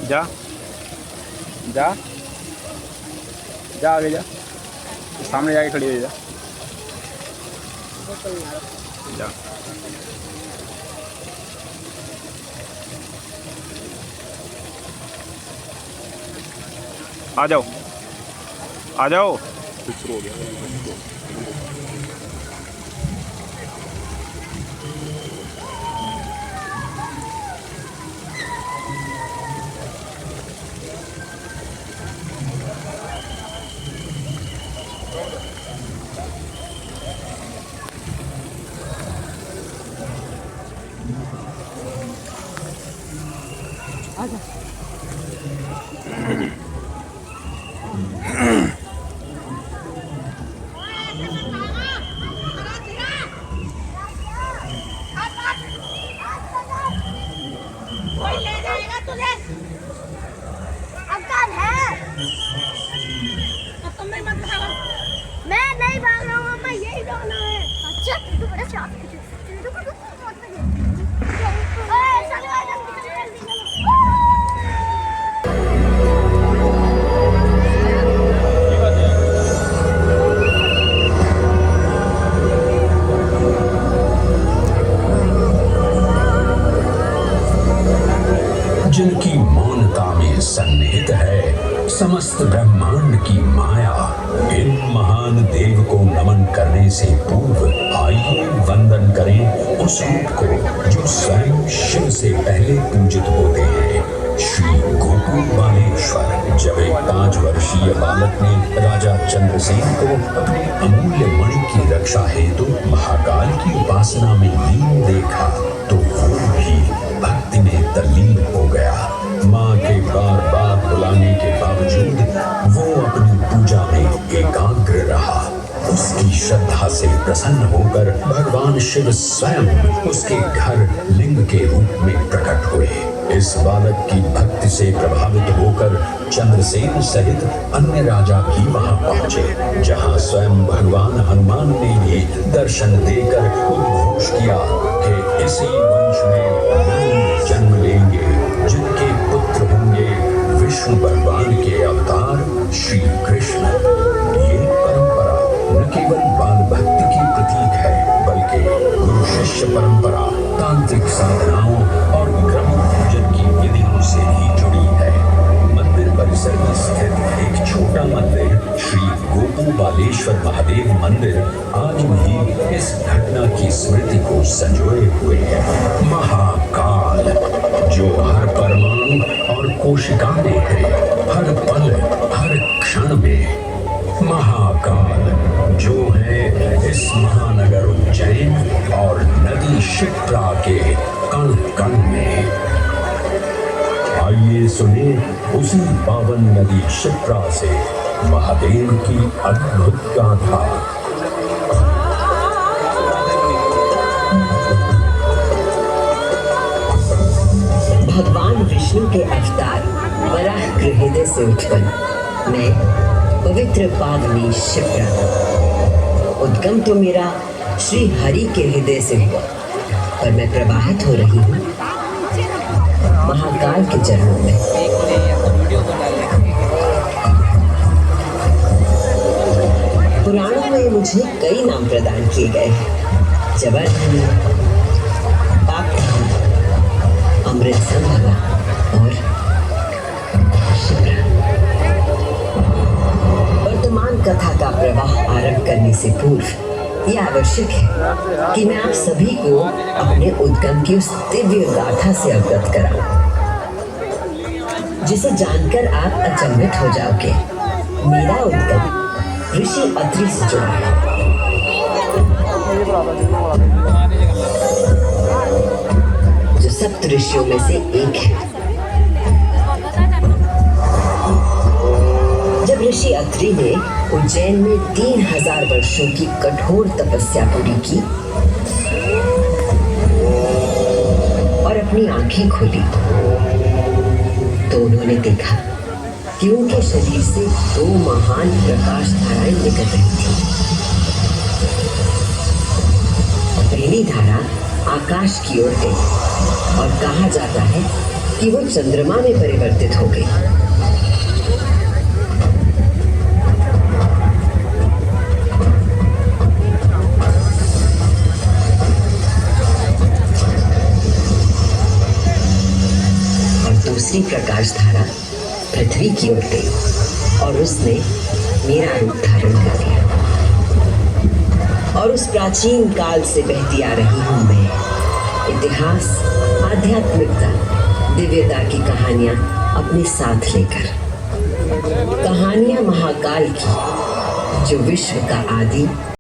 जा जा जा आगे जा, सामने जाके खड़ी हो जा। जा आ जाओ आ जाओ। शुरू हो गया। आजा। मैं नहीं भाग रहा हूँ, मैं यही भागना है। अच्छा तू बड़ा चाप जिनकी मौनता में सन्निहित है समस्त ब्रह्मांड की माया, इन महान देव को नमन करने से पूर्व आइए वंदन करें उस रूप को जो स्वयं शिव से पहले पूजित होते हैं, श्री गोकुल बालेश्वर। जब एक 5 वर्षीय बालक ने राजा चंद्रसेन को अपने अमूल्य मणि की रक्षा हेतु महाकाल की उपासना में लीन देखा तो वो भी भक्ति में तल्लीन हो गया। माँ के बार बार बुलाने के बावजूद वो अपनी पूजा में एकाग्र रहा। उसकी श्रद्धा से प्रसन्न होकर भगवान शिव स्वयं उसके घर लिंग के रूप में प्रकट हुए। इस बालक की भक्ति से प्रभावित होकर चंद्रसेन सहित अन्य राजा भी वहां पहुंचे, जहां स्वयं भगवान हनुमान ने भी दर्शन देकर उद्घोष किया कि इसी वंश में जन्म लेंगे जिनके पुत्र होंगे विष्णु भगवान के अवतार श्री कृष्ण। ये परंपरा न केवल बाल भक्ति की प्रतीक है बल्कि गुरु शिष्य परंपरा, तांत्रिक साधनाओं और ग्रह पूजन की विधियों से भी जुड़ी है। मंदिर परिसर में स्थित एक छोटा मंदिर श्री गोकुल बालेश्वर महादेव मंदिर आज भी इस घटना की स्मृति को संजोए हुए है। महाकाल जो हर परमाणु और कोशिका में है, हर पल हर क्षण में। महाकाल जो है इस महानगर उज्जैन और नदी शिप्रा के कण कण में। आइए सुने उसी पावन नदी शिप्रा से महादेव की अद्भुत गाथा। भगवान विष्णु के अवतार वराह हृदय से उत्पन्न मैं पवित्र पावनी शिप्रा। उद्गम तो मेरा श्री हरि के हृदय से हुआ, पर मैं प्रवाहित हो रही हूँ महाकाल के चरणों में। पुराणों में मुझे कई नाम प्रदान किए गए हैं, जबरदस्ती, पापधाम, अमृत संभवा और शिप्रा। वर्तमान कथा का प्रवाह आरंभ करने से पूर्व यह आवश्यक है कि मैं आप सभी को अपने उद्गम की उस दिव्य गाथा से अवगत कराऊं, जिसे जानकर आप अचंभित हो जाओगे। मेरा उद्गम ऋषि अत्रि से जुड़ा है, जो सप्त ऋषियों में से एक है। जब ऋषि अत्रि ने उज्जैन में 3000 वर्षों की कठोर तपस्या पूरी की और अपनी आंखें खोली तो उन्होंने देखा कि उनके शरीर से 2 महान प्रकाश धाराएं निकल रही थी। पहली धारा आकाश की ओर गई और कहा जाता है कि वो चंद्रमा में परिवर्तित हो गई। दूसरी प्रकाश धारा पृथ्वी की ओर गई और उसने मेरा रूप धारण कर लिया और उस प्राचीन काल से बहती आ रही हूं मैं, इतिहास, आध्यात्मिकता, दिव्यता की कहानियां अपने साथ लेकर। कहानियां महाकाल की, जो विश्व का आदि